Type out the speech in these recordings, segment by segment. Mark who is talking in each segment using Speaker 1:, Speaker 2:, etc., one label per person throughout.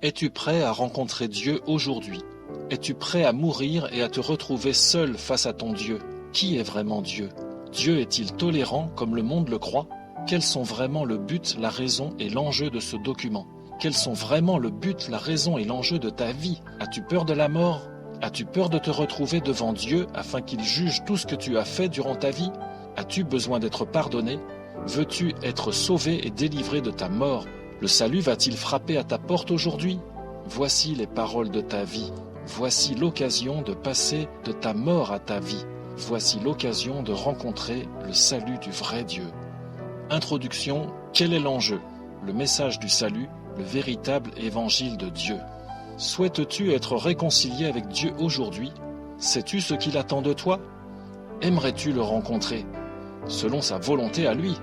Speaker 1: Es-tu prêt à rencontrer Dieu aujourd'hui? Es-tu prêt à mourir et à te retrouver seul face à ton Dieu? Qui est vraiment Dieu? Dieu est-il tolérant comme le monde le croit? Quels sont vraiment le but, la raison et l'enjeu de ce document? Quels sont vraiment le but, la raison et l'enjeu de ta vie? As-tu peur de la mort? As-tu peur de te retrouver devant Dieu afin qu'il juge tout ce que tu as fait durant ta vie? As-tu besoin d'être pardonné? Veux-tu être sauvé et délivré de ta mort? Le salut va-t-il frapper à ta porte aujourd'hui? Voici les paroles de ta vie. Voici l'occasion de passer de ta mort à ta vie. Voici l'occasion de rencontrer le salut du vrai Dieu. Introduction, quel est l'enjeu? Le message du salut, le véritable évangile de Dieu. Souhaites-tu être réconcilié avec Dieu aujourd'hui? Sais-tu ce qu'il attend de toi? Aimerais-tu le rencontrer? Selon sa volonté à lui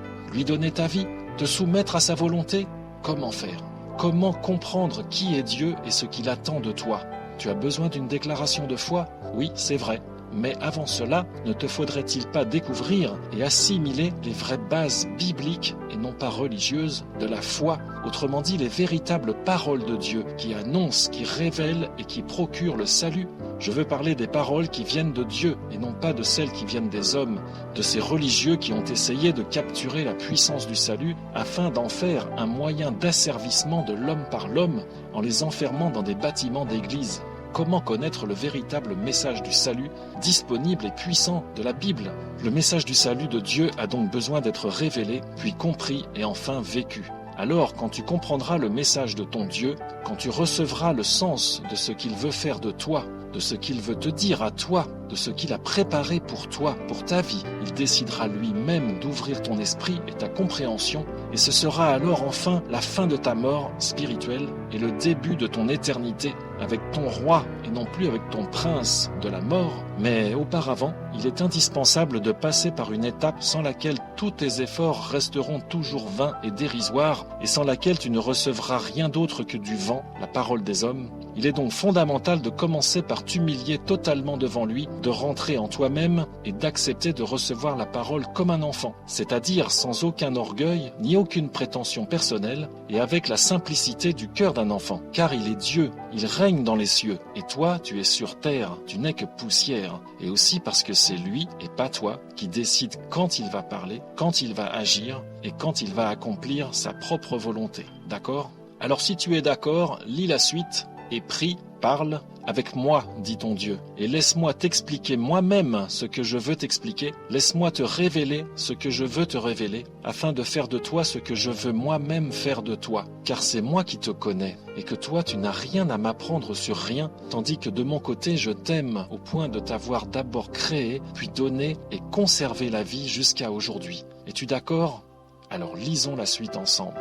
Speaker 1: donner ta vie, te soumettre à sa volonté? Comment faire? Comment comprendre qui est Dieu et ce qu'il attend de toi? Tu as besoin d'une déclaration de foi? Oui, c'est vrai. Mais avant cela, ne te faudrait-il pas découvrir et assimiler les vraies bases bibliques et non pas religieuses de la foi, autrement dit les véritables paroles de Dieu qui annoncent, qui révèlent et qui procurent le salut? Je veux parler des paroles qui viennent de Dieu et non pas de celles qui viennent des hommes, de ces religieux qui ont essayé de capturer la puissance du salut afin d'en faire un moyen d'asservissement de l'homme par l'homme en les enfermant dans des bâtiments d'église. Comment connaître le véritable message du salut disponible et puissant de la Bible? Le message du salut de Dieu a donc besoin d'être révélé, puis compris et enfin vécu. Alors, quand tu comprendras le message de ton Dieu, quand tu recevras le sens de ce qu'il veut faire de toi, de ce qu'il veut te dire à toi, de ce qu'il a préparé pour toi, pour ta vie, il décidera lui-même d'ouvrir ton esprit et ta compréhension, et ce sera alors enfin la fin de ta mort spirituelle et le début de ton éternité avec ton roi et non plus avec ton prince de la mort. Mais auparavant, il est indispensable de passer par une étape sans laquelle tous tes efforts resteront toujours vains et dérisoires et sans laquelle tu ne recevras rien d'autre que du vent, la parole des hommes. Il est donc fondamental de commencer par t'humilier totalement devant lui, de rentrer en toi-même et d'accepter de recevoir la parole comme un enfant, c'est-à-dire sans aucun orgueil ni aucune prétention personnelle et avec la simplicité du cœur d'un enfant. Car il est Dieu, il règne dans les cieux et toi tu es sur terre, tu n'es que poussière. Et aussi parce que c'est lui et pas toi qui décide quand il va parler, quand il va agir et quand il va accomplir sa propre volonté. D'accord? Alors si tu es d'accord, lis la suite et prie, parle avec moi, dit ton Dieu, et laisse-moi t'expliquer moi-même ce que je veux t'expliquer, laisse-moi te révéler ce que je veux te révéler, afin de faire de toi ce que je veux moi-même faire de toi, car c'est moi qui te connais, et que toi tu n'as rien à m'apprendre sur rien, tandis que de mon côté je t'aime au point de t'avoir d'abord créé, puis donné et conservé la vie jusqu'à aujourd'hui. Es-tu d'accord? Alors lisons la suite ensemble.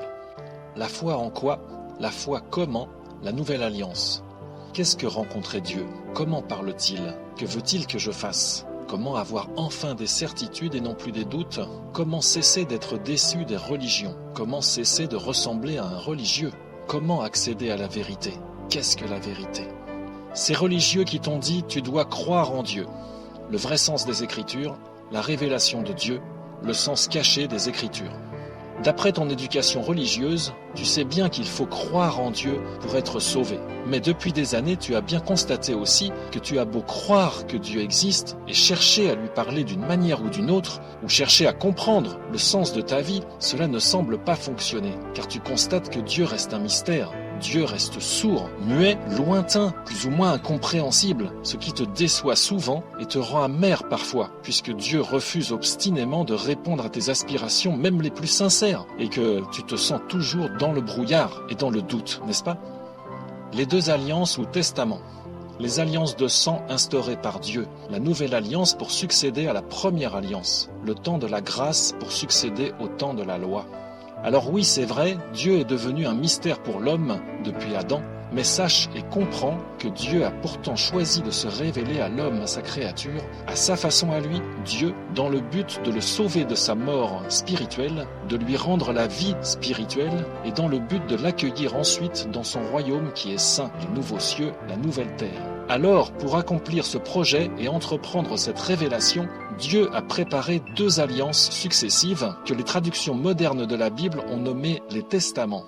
Speaker 1: La foi en quoi? La foi comment? La nouvelle alliance. Qu'est-ce que rencontrer Dieu? Comment parle-t-il? Que veut-il que je fasse? Comment avoir enfin des certitudes et non plus des doutes? Comment cesser d'être déçu des religions? Comment cesser de ressembler à un religieux? Comment accéder à la vérité? Qu'est-ce que la vérité? Ces religieux qui t'ont dit « tu dois croire en Dieu ». Le vrai sens des Écritures, la révélation de Dieu, le sens caché des Écritures. D'après ton éducation religieuse, tu sais bien qu'il faut croire en Dieu pour être sauvé. Mais depuis des années, tu as bien constaté aussi que tu as beau croire que Dieu existe et chercher à lui parler d'une manière ou d'une autre, ou chercher à comprendre le sens de ta vie, cela ne semble pas fonctionner, car tu constates que Dieu reste un mystère. Dieu reste sourd, muet, lointain, plus ou moins incompréhensible, ce qui te déçoit souvent et te rend amer parfois, puisque Dieu refuse obstinément de répondre à tes aspirations, même les plus sincères, et que tu te sens toujours dans le brouillard et dans le doute, n'est-ce pas? Les deux alliances ou testaments. Les alliances de sang instaurées par Dieu, la nouvelle alliance pour succéder à la première alliance, le temps de la grâce pour succéder au temps de la loi. Alors oui, c'est vrai, Dieu est devenu un mystère pour l'homme depuis Adam, mais sache et comprends que Dieu a pourtant choisi de se révéler à l'homme, à sa créature, à sa façon à lui, Dieu, dans le but de le sauver de sa mort spirituelle, de lui rendre la vie spirituelle et dans le but de l'accueillir ensuite dans son royaume qui est saint, les nouveaux cieux, la nouvelle terre. Alors, pour accomplir ce projet et entreprendre cette révélation, Dieu a préparé deux alliances successives que les traductions modernes de la Bible ont nommées les testaments.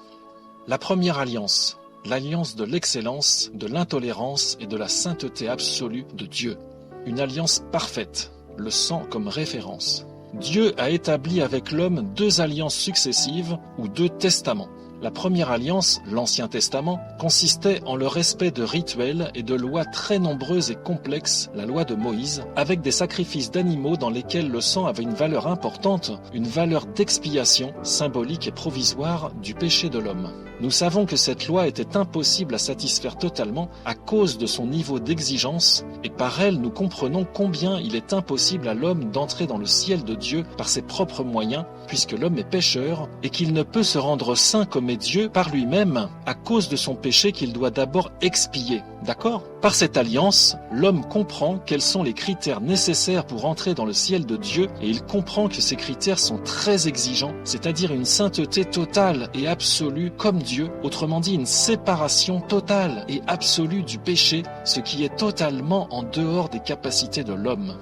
Speaker 1: La première alliance, l'alliance de l'excellence, de l'intolérance et de la sainteté absolue de Dieu. Une alliance parfaite, le sang comme référence. Dieu a établi avec l'homme 2 alliances successives ou 2 testaments. La première alliance, l'Ancien Testament, consistait en le respect de rituels et de lois très nombreuses et complexes, la loi de Moïse, avec des sacrifices d'animaux dans lesquels le sang avait une valeur importante, une valeur d'expiation, symbolique et provisoire du péché de l'homme. Nous savons que cette loi était impossible à satisfaire totalement à cause de son niveau d'exigence, et par elle nous comprenons combien il est impossible à l'homme d'entrer dans le ciel de Dieu par ses propres moyens, puisque l'homme est pécheur, et qu'il ne peut se rendre saint comme est Dieu par lui-même, à cause de son péché qu'il doit d'abord expier. D'accord ? Par cette alliance, l'homme comprend quels sont les critères nécessaires pour entrer dans le ciel de Dieu, et il comprend que ces critères sont très exigeants, c'est-à-dire une sainteté totale et absolue comme Dieu, autrement dit une séparation totale et absolue du péché, ce qui est totalement en dehors des capacités de l'homme.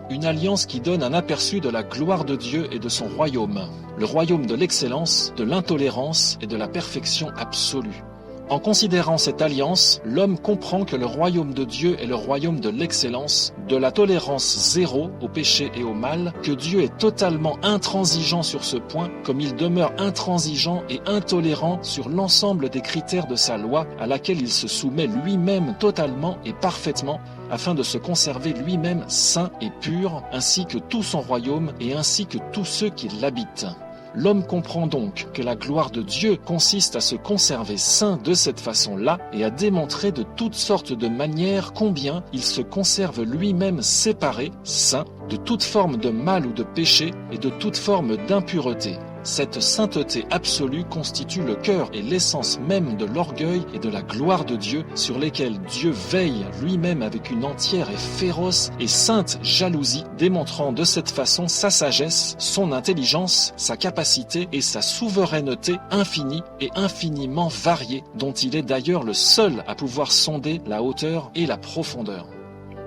Speaker 1: Une alliance qui donne un aperçu de la gloire de Dieu et de son royaume, le royaume de l'excellence, de l'intolérance et de la perfection absolue. En considérant cette alliance, l'homme comprend que le royaume de Dieu est le royaume de l'excellence, de la tolérance zéro au péché et au mal, que Dieu est totalement intransigeant sur ce point, comme il demeure intransigeant et intolérant sur l'ensemble des critères de sa loi, à laquelle il se soumet lui-même totalement et parfaitement, afin de se conserver lui-même saint et pur, ainsi que tout son royaume et ainsi que tous ceux qui l'habitent. L'homme comprend donc que la gloire de Dieu consiste à se conserver saint de cette façon-là et à démontrer de toutes sortes de manières combien il se conserve lui-même séparé, saint, de toute forme de mal ou de péché et de toute forme d'impureté. Cette sainteté absolue constitue le cœur et l'essence même de l'orgueil et de la gloire de Dieu, sur lesquels Dieu veille lui-même avec une entière et féroce et sainte jalousie, démontrant de cette façon sa sagesse, son intelligence, sa capacité et sa souveraineté infinie et infiniment variée, dont il est d'ailleurs le seul à pouvoir sonder la hauteur et la profondeur.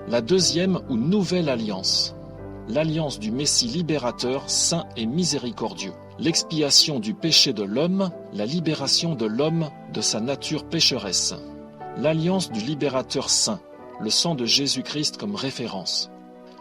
Speaker 1: La deuxième ou nouvelle alliance. L'alliance du Messie libérateur, saint et miséricordieux. L'expiation du péché de l'homme, la libération de l'homme de sa nature pécheresse. L'alliance du libérateur saint, le sang de Jésus-Christ comme référence.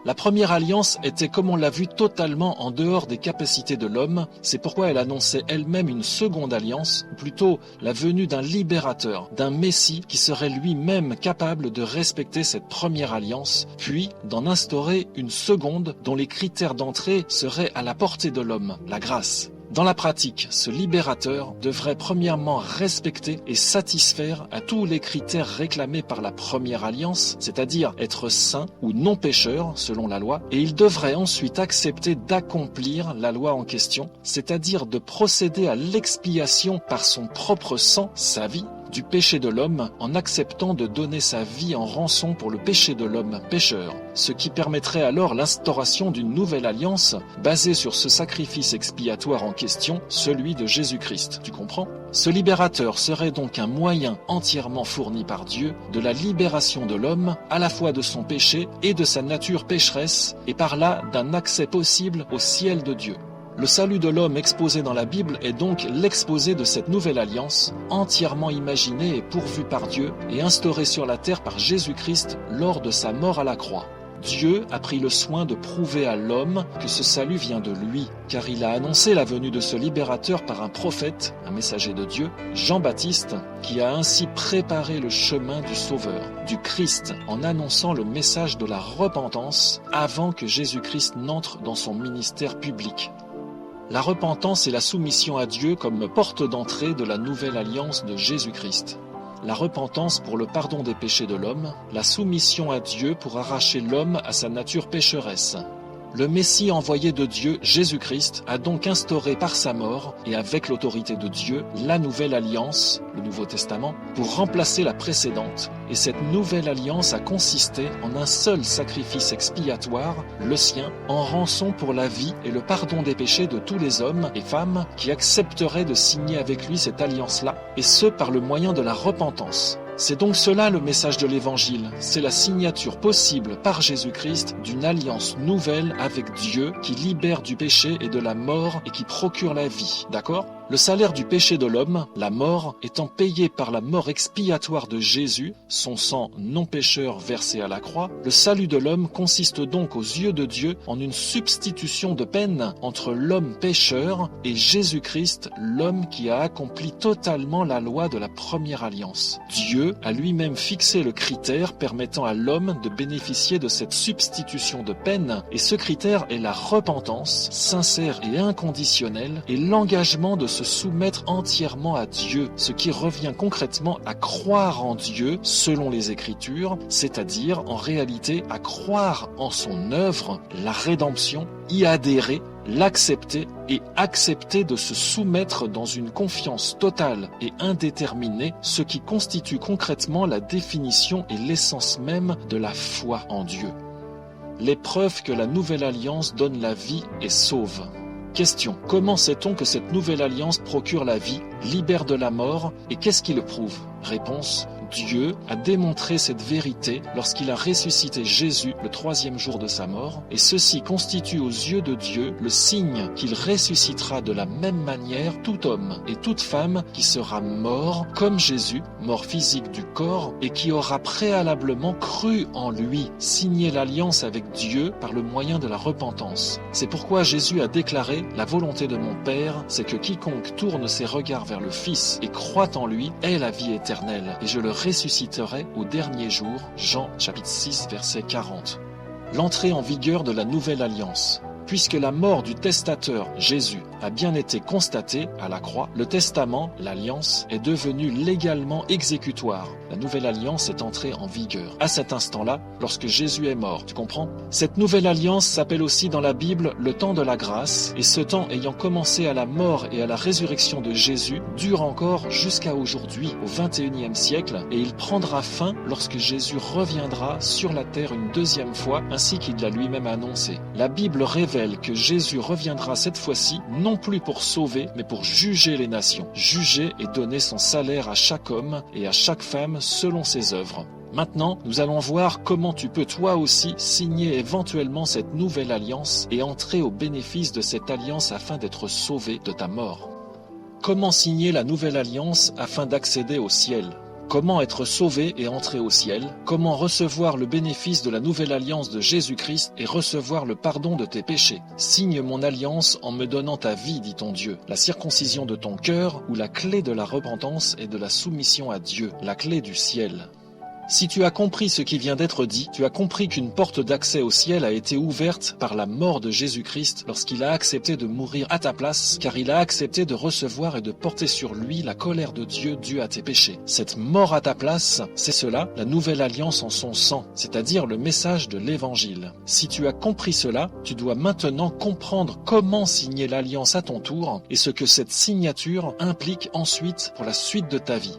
Speaker 1: La première alliance était, comme on l'a vu, totalement en dehors des capacités de l'homme. C'est pourquoi elle annonçait elle-même une seconde alliance, ou plutôt la venue d'un libérateur, d'un Messie qui serait lui-même capable de respecter cette première alliance, puis d'en instaurer une seconde dont les critères d'entrée seraient à la portée de l'homme, la grâce. Dans la pratique, ce libérateur devrait premièrement respecter et satisfaire à tous les critères réclamés par la première alliance, c'est-à-dire être saint ou non pécheur selon la loi, et il devrait ensuite accepter d'accomplir la loi en question, c'est-à-dire de procéder à l'expiation par son propre sang, sa vie, du péché de l'homme en acceptant de donner sa vie en rançon pour le péché de l'homme pécheur, ce qui permettrait alors l'instauration d'une nouvelle alliance basée sur ce sacrifice expiatoire en question, celui de Jésus-Christ. Tu comprends ? Ce libérateur serait donc un moyen entièrement fourni par Dieu de la libération de l'homme, à la fois de son péché et de sa nature pécheresse, et par là d'un accès possible au ciel de Dieu. Le salut de l'homme exposé dans la Bible est donc l'exposé de cette nouvelle alliance, entièrement imaginée et pourvue par Dieu et instaurée sur la terre par Jésus-Christ lors de sa mort à la croix. Dieu a pris le soin de prouver à l'homme que ce salut vient de lui, car il a annoncé la venue de ce libérateur par un prophète, un messager de Dieu, Jean-Baptiste, qui a ainsi préparé le chemin du Sauveur, du Christ, en annonçant le message de la repentance avant que Jésus-Christ n'entre dans son ministère public. La repentance est la soumission à Dieu comme porte d'entrée de la nouvelle alliance de Jésus-Christ. La repentance pour le pardon des péchés de l'homme, la soumission à Dieu pour arracher l'homme à sa nature pécheresse. Le Messie envoyé de Dieu, Jésus-Christ, a donc instauré par sa mort, et avec l'autorité de Dieu, la nouvelle alliance, le Nouveau Testament, pour remplacer la précédente. Et cette nouvelle alliance a consisté en un seul sacrifice expiatoire, le sien, en rançon pour la vie et le pardon des péchés de tous les hommes et femmes qui accepteraient de signer avec lui cette alliance-là, et ce par le moyen de la repentance. C'est donc cela le message de l'Évangile, c'est la signature possible par Jésus-Christ d'une alliance nouvelle avec Dieu qui libère du péché et de la mort et qui procure la vie, d'accord ? Le salaire du péché de l'homme, la mort, étant payé par la mort expiatoire de Jésus, son sang non pécheur versé à la croix, le salut de l'homme consiste donc aux yeux de Dieu en une substitution de peine entre l'homme pécheur et Jésus-Christ, l'homme qui a accompli totalement la loi de la première alliance. Dieu a lui-même fixé le critère permettant à l'homme de bénéficier de cette substitution de peine, et ce critère est la repentance, sincère et inconditionnelle, et l'engagement de se soumettre entièrement à Dieu, ce qui revient concrètement à croire en Dieu selon les Écritures, c'est-à-dire en réalité à croire en son œuvre, la rédemption, y adhérer, l'accepter et accepter de se soumettre dans une confiance totale et indéterminée, ce qui constitue concrètement la définition et l'essence même de la foi en Dieu. L'épreuve que la nouvelle alliance donne la vie et sauve. Question. Comment sait-on que cette nouvelle alliance procure la vie, libère de la mort, et qu'est-ce qui le prouve? Réponse. Dieu a démontré cette vérité lorsqu'il a ressuscité Jésus le 3e jour de sa mort, et ceci constitue aux yeux de Dieu le signe qu'il ressuscitera de la même manière tout homme et toute femme qui sera mort comme Jésus, mort physique du corps, et qui aura préalablement cru en lui, signé l'alliance avec Dieu par le moyen de la repentance. C'est pourquoi Jésus a déclaré « La volonté de mon Père, c'est que quiconque tourne ses regards vers le Fils et croit en lui ait la vie éternelle, et je le ressusciterai au dernier jour. » Jean chapitre 6 verset 40. L'entrée en vigueur de la nouvelle alliance. Puisque la mort du testateur, Jésus, a bien été constatée à la croix, le testament, l'alliance, est devenu légalement exécutoire. La nouvelle alliance est entrée en vigueur. À cet instant-là, lorsque Jésus est mort, tu comprends? Cette nouvelle alliance s'appelle aussi dans la Bible le temps de la grâce, et ce temps ayant commencé à la mort et à la résurrection de Jésus, dure encore jusqu'à aujourd'hui, au XXIe siècle, et il prendra fin lorsque Jésus reviendra sur la terre une deuxième fois, ainsi qu'il l'a lui-même annoncé. La Bible révèle que Jésus reviendra cette fois-ci, non plus pour sauver, mais pour juger les nations. Juger et donner son salaire à chaque homme et à chaque femme selon ses œuvres. Maintenant, nous allons voir comment tu peux toi aussi signer éventuellement cette nouvelle alliance et entrer au bénéfice de cette alliance afin d'être sauvé de ta mort. Comment signer la nouvelle alliance afin d'accéder au ciel ? Comment être sauvé et entrer au ciel? Comment recevoir le bénéfice de la nouvelle alliance de Jésus-Christ et recevoir le pardon de tes péchés? Signe mon alliance en me donnant ta vie, dit ton Dieu, la circoncision de ton cœur ou la clé de la repentance et de la soumission à Dieu, la clé du ciel. Si tu as compris ce qui vient d'être dit, tu as compris qu'une porte d'accès au ciel a été ouverte par la mort de Jésus-Christ lorsqu'il a accepté de mourir à ta place, car il a accepté de recevoir et de porter sur lui la colère de Dieu due à tes péchés. Cette mort à ta place, c'est cela, la nouvelle alliance en son sang, c'est-à-dire le message de l'Évangile. Si tu as compris cela, tu dois maintenant comprendre comment signer l'alliance à ton tour et ce que cette signature implique ensuite pour la suite de ta vie.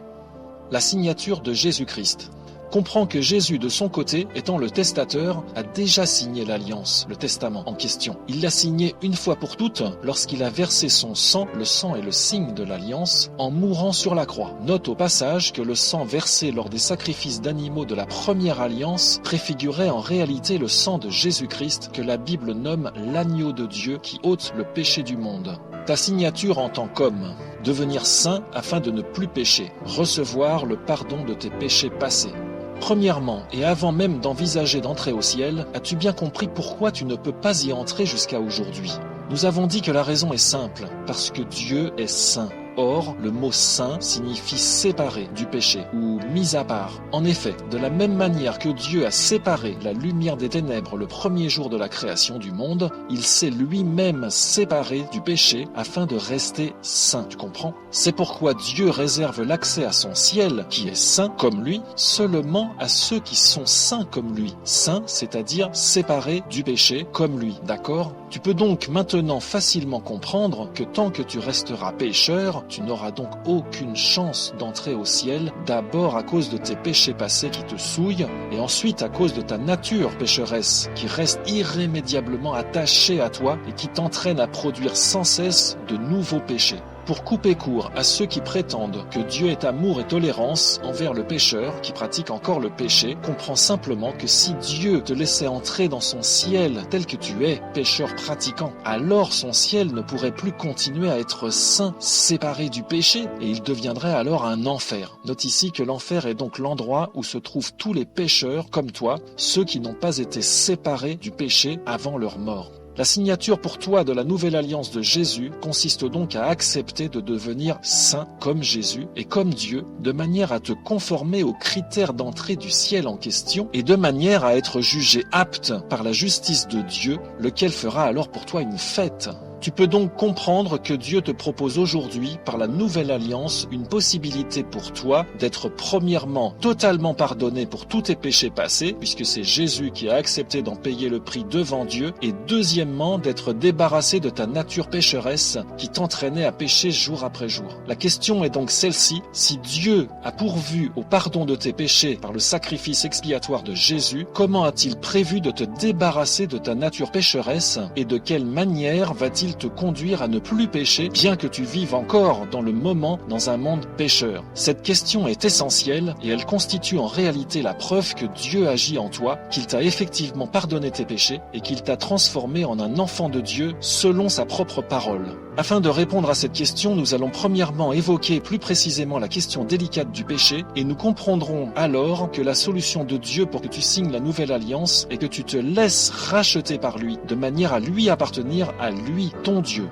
Speaker 1: La signature de Jésus-Christ. Comprends que Jésus, de son côté, étant le testateur, a déjà signé l'alliance, le testament en question. Il l'a signé une fois pour toutes lorsqu'il a versé son sang, le sang est le signe de l'alliance, en mourant sur la croix. Note au passage que le sang versé lors des sacrifices d'animaux de la première alliance préfigurait en réalité le sang de Jésus-Christ que la Bible nomme l'agneau de Dieu qui ôte le péché du monde. Ta signature en tant qu'homme, devenir saint afin de ne plus pécher, recevoir le pardon de tes péchés passés. Premièrement, et avant même d'envisager d'entrer au ciel, as-tu bien compris pourquoi tu ne peux pas y entrer jusqu'à aujourd'hui? Nous avons dit que la raison est simple, parce que Dieu est saint. Or, le mot saint signifie séparé du péché ou mis à part. En effet, de la même manière que Dieu a séparé la lumière des ténèbres le premier jour de la création du monde, il s'est lui-même séparé du péché afin de rester saint. Tu comprends? C'est pourquoi Dieu réserve l'accès à son ciel, qui est saint comme lui, seulement à ceux qui sont saints comme lui. Saint, c'est-à-dire séparés du péché comme lui. D'accord? Tu peux donc maintenant facilement comprendre que tant que tu resteras pécheur, tu n'auras donc aucune chance d'entrer au ciel, d'abord à cause de tes péchés passés qui te souillent, et ensuite à cause de ta nature pécheresse, qui reste irrémédiablement attachée à toi et qui t'entraîne à produire sans cesse de nouveaux péchés. Pour couper court à ceux qui prétendent que Dieu est amour et tolérance envers le pécheur qui pratique encore le péché, comprends simplement que si Dieu te laissait entrer dans son ciel tel que tu es, pécheur pratiquant, alors son ciel ne pourrait plus continuer à être saint, séparé du péché, et il deviendrait alors un enfer. Note ici que l'enfer est donc l'endroit où se trouvent tous les pécheurs comme toi, ceux qui n'ont pas été séparés du péché avant leur mort. La signature pour toi de la nouvelle alliance de Jésus consiste donc à accepter de devenir saint comme Jésus et comme Dieu, de manière à te conformer aux critères d'entrée du ciel en question et de manière à être jugé apte par la justice de Dieu, lequel fera alors pour toi une fête. Tu peux donc comprendre que Dieu te propose aujourd'hui, par la nouvelle alliance, une possibilité pour toi d'être premièrement totalement pardonné pour tous tes péchés passés, puisque c'est Jésus qui a accepté d'en payer le prix devant Dieu, et deuxièmement d'être débarrassé de ta nature pécheresse qui t'entraînait à pécher jour après jour. La question est donc celle-ci: si Dieu a pourvu au pardon de tes péchés par le sacrifice expiatoire de Jésus, comment a-t-il prévu de te débarrasser de ta nature pécheresse et de quelle manière va-t-il te conduire à ne plus pécher, bien que tu vives encore dans le moment dans un monde pécheur? Cette question est essentielle et elle constitue en réalité la preuve que Dieu agit en toi, qu'il t'a effectivement pardonné tes péchés et qu'il t'a transformé en un enfant de Dieu selon sa propre parole. Afin de répondre à cette question, nous allons premièrement évoquer plus précisément la question délicate du péché et nous comprendrons alors que la solution de Dieu pour que tu signes la nouvelle alliance est que tu te laisses racheter par lui, de manière à lui appartenir, à lui, ton Dieu.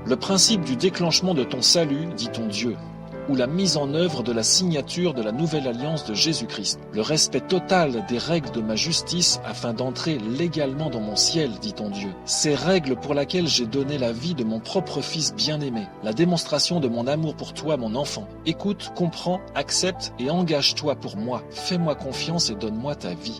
Speaker 1: Le principe du déclenchement de ton salut, dit ton Dieu, ou la mise en œuvre de la signature de la nouvelle alliance de Jésus-Christ. Le respect total des règles de ma justice afin d'entrer légalement dans mon ciel, dit ton Dieu. Ces règles pour lesquelles j'ai donné la vie de mon propre Fils bien-aimé. La démonstration de mon amour pour toi, mon enfant. Écoute, comprends, accepte et engage-toi pour moi. Fais-moi confiance et donne-moi ta vie.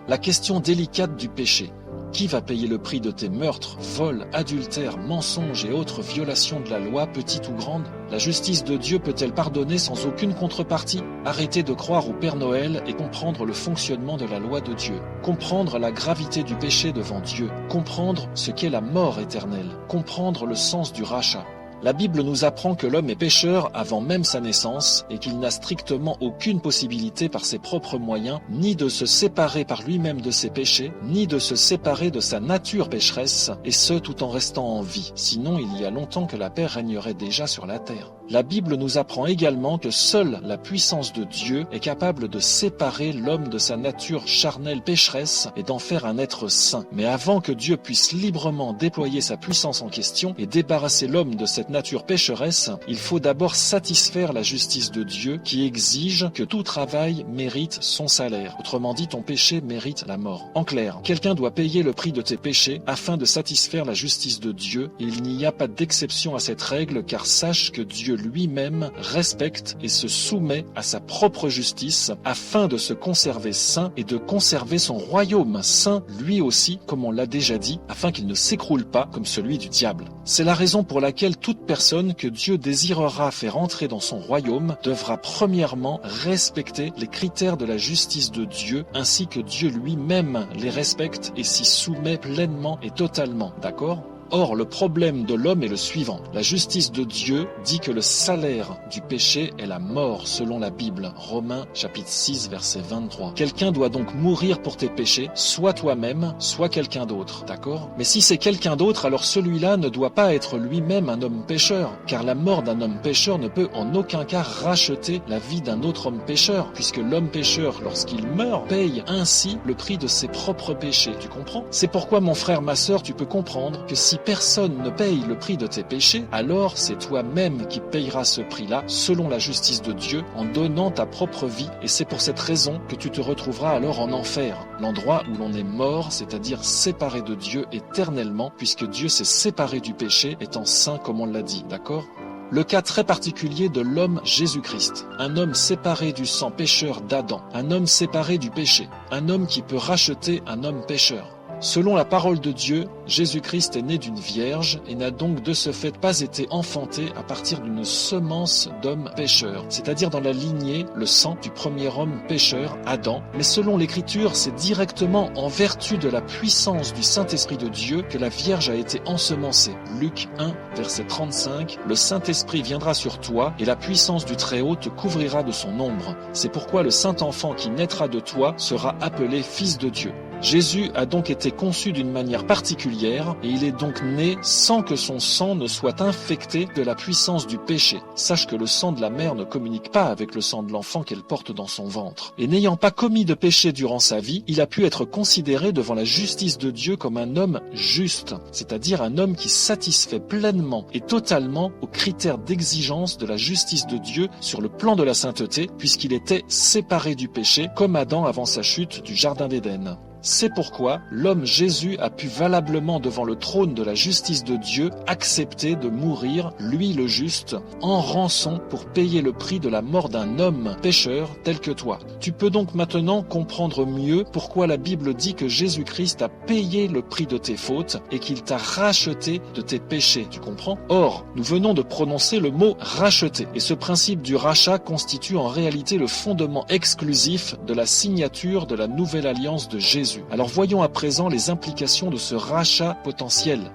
Speaker 1: La question délicate du péché. Qui va payer le prix de tes meurtres, vols, adultères, mensonges et autres violations de la loi, petites ou grandes? La justice de Dieu peut-elle pardonner sans aucune contrepartie? Arrêtez de croire au Père Noël et comprendre le fonctionnement de la loi de Dieu. Comprendre la gravité du péché devant Dieu. Comprendre ce qu'est la mort éternelle. Comprendre le sens du rachat. La Bible nous apprend que l'homme est pécheur avant même sa naissance et qu'il n'a strictement aucune possibilité par ses propres moyens ni de se séparer par lui-même de ses péchés, ni de se séparer de sa nature pécheresse, et ce tout en restant en vie. Sinon, il y a longtemps que la paix régnerait déjà sur la terre. La Bible nous apprend également que seule la puissance de Dieu est capable de séparer l'homme de sa nature charnelle pécheresse et d'en faire un être saint. Mais avant que Dieu puisse librement déployer sa puissance en question et débarrasser l'homme de cette nature pécheresse, il faut d'abord satisfaire la justice de Dieu qui exige que tout travail mérite son salaire. Autrement dit, ton péché mérite la mort. En clair, quelqu'un doit payer le prix de tes péchés afin de satisfaire la justice de Dieu, et il n'y a pas d'exception à cette règle, car sache que Dieu lui-même respecte et se soumet à sa propre justice afin de se conserver saint et de conserver son royaume saint lui aussi, comme on l'a déjà dit, afin qu'il ne s'écroule pas comme celui du diable. C'est la raison pour laquelle toute personne que Dieu désirera faire entrer dans son royaume devra premièrement respecter les critères de la justice de Dieu ainsi que Dieu lui-même les respecte et s'y soumet pleinement et totalement. D'accord ? Or, le problème de l'homme est le suivant. La justice de Dieu dit que le salaire du péché est la mort, selon la Bible. Romains, chapitre 6, verset 23. Quelqu'un doit donc mourir pour tes péchés, soit toi-même, soit quelqu'un d'autre. D'accord ? Mais si c'est quelqu'un d'autre, alors celui-là ne doit pas être lui-même un homme pécheur, car la mort d'un homme pécheur ne peut en aucun cas racheter la vie d'un autre homme pécheur, puisque l'homme pécheur, lorsqu'il meurt, paye ainsi le prix de ses propres péchés. Tu comprends ? C'est pourquoi, mon frère, ma sœur, tu peux comprendre que si personne ne paye le prix de tes péchés, alors c'est toi-même qui payeras ce prix-là selon la justice de Dieu en donnant ta propre vie, et c'est pour cette raison que tu te retrouveras alors en enfer, l'endroit où l'on est mort, c'est-à-dire séparé de Dieu éternellement, puisque Dieu s'est séparé du péché étant saint comme on l'a dit, d'accord ? Le cas très particulier de l'homme Jésus-Christ, un homme séparé du sang pécheur d'Adam, un homme séparé du péché, un homme qui peut racheter un homme pécheur. Selon la parole de Dieu, Jésus-Christ est né d'une vierge et n'a donc de ce fait pas été enfanté à partir d'une semence d'homme pécheur, c'est-à-dire dans la lignée, le sang du premier homme pécheur, Adam. Mais selon l'Écriture, c'est directement en vertu de la puissance du Saint-Esprit de Dieu que la Vierge a été ensemencée. Luc 1, verset 35, « Le Saint-Esprit viendra sur toi et la puissance du Très-Haut te couvrira de son ombre. C'est pourquoi le Saint-Enfant qui naîtra de toi sera appelé Fils de Dieu. » Jésus a donc été conçu d'une manière particulière et il est donc né sans que son sang ne soit infecté de la puissance du péché. Sache que le sang de la mère ne communique pas avec le sang de l'enfant qu'elle porte dans son ventre. Et n'ayant pas commis de péché durant sa vie, il a pu être considéré devant la justice de Dieu comme un homme juste, c'est-à-dire un homme qui satisfait pleinement et totalement aux critères d'exigence de la justice de Dieu sur le plan de la sainteté, puisqu'il était séparé du péché, comme Adam avant sa chute du Jardin d'Éden. C'est pourquoi l'homme Jésus a pu valablement devant le trône de la justice de Dieu accepter de mourir, lui le juste, en rançon pour payer le prix de la mort d'un homme pécheur tel que toi. Tu peux donc maintenant comprendre mieux pourquoi la Bible dit que Jésus-Christ a payé le prix de tes fautes et qu'il t'a racheté de tes péchés, tu comprends? Or, nous venons de prononcer le mot racheter et ce principe du rachat constitue en réalité le fondement exclusif de la signature de la nouvelle alliance de Jésus. Alors voyons à présent les implications de ce rachat potentiel.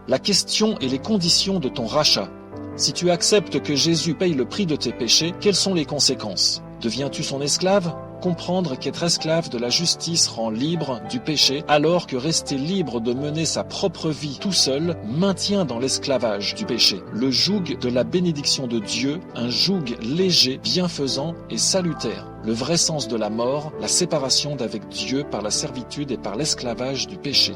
Speaker 1: La question et les conditions de ton rachat. Si tu acceptes que Jésus paye le prix de tes péchés, quelles sont les conséquences? Deviens-tu son esclave? Comprendre qu'être esclave de la justice rend libre du péché, alors que rester libre de mener sa propre vie tout seul maintient dans l'esclavage du péché. Le joug de la bénédiction de Dieu, un joug léger, bienfaisant et salutaire. Le vrai sens de la mort, la séparation d'avec Dieu par la servitude et par l'esclavage du péché.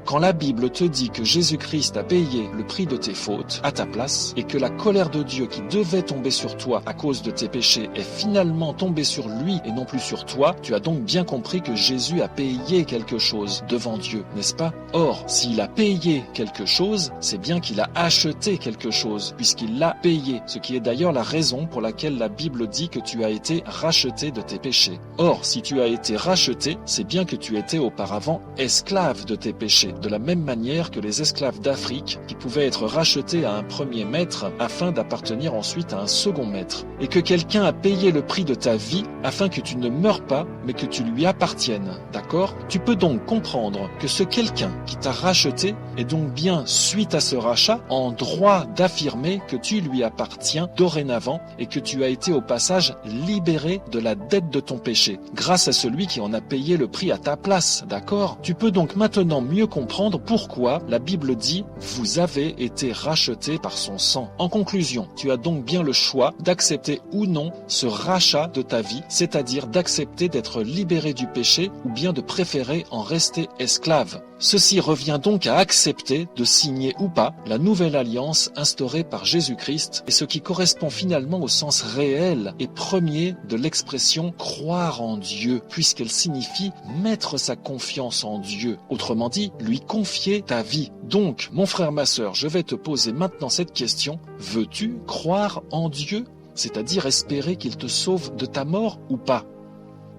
Speaker 1: Quand la Bible te dit que Jésus-Christ a payé le prix de tes fautes à ta place et que la colère de Dieu qui devait tomber sur toi à cause de tes péchés est finalement tombée sur lui et non plus sur toi, tu as donc bien compris que Jésus a payé quelque chose devant Dieu, n'est-ce pas? Or, s'il a payé quelque chose, c'est bien qu'il a acheté quelque chose, puisqu'il l'a payé, ce qui est d'ailleurs la raison pour laquelle la Bible dit que tu as été racheté de tes péchés. Or, si tu as été racheté, c'est bien que tu étais auparavant esclave de tes péchés. De la même manière que les esclaves d'Afrique qui pouvaient être rachetés à un premier maître afin d'appartenir ensuite à un second maître. Et que quelqu'un a payé le prix de ta vie afin que tu ne meurs pas mais que tu lui appartiennes. D'accord? Tu peux donc comprendre que ce quelqu'un qui t'a racheté est donc bien, suite à ce rachat, en droit d'affirmer que tu lui appartiens dorénavant et que tu as été au passage libéré de la dette de ton péché grâce à celui qui en a payé le prix à ta place. D'accord? Tu peux donc maintenant mieux comprendre pourquoi la Bible dit « Vous avez été rachetés par son sang ». En conclusion, tu as donc bien le choix d'accepter ou non ce rachat de ta vie, c'est-à-dire d'accepter d'être libéré du péché ou bien de préférer en rester esclave. Ceci revient donc à accepter de signer ou pas la nouvelle alliance instaurée par Jésus-Christ et ce qui correspond finalement au sens réel et premier de l'expression « croire en Dieu » puisqu'elle signifie mettre sa confiance en Dieu. Autrement dit, lui confier ta vie. Donc, mon frère, ma sœur, je vais te poser maintenant cette question. Veux-tu croire en Dieu? C'est-à-dire espérer qu'il te sauve de ta mort ou pas?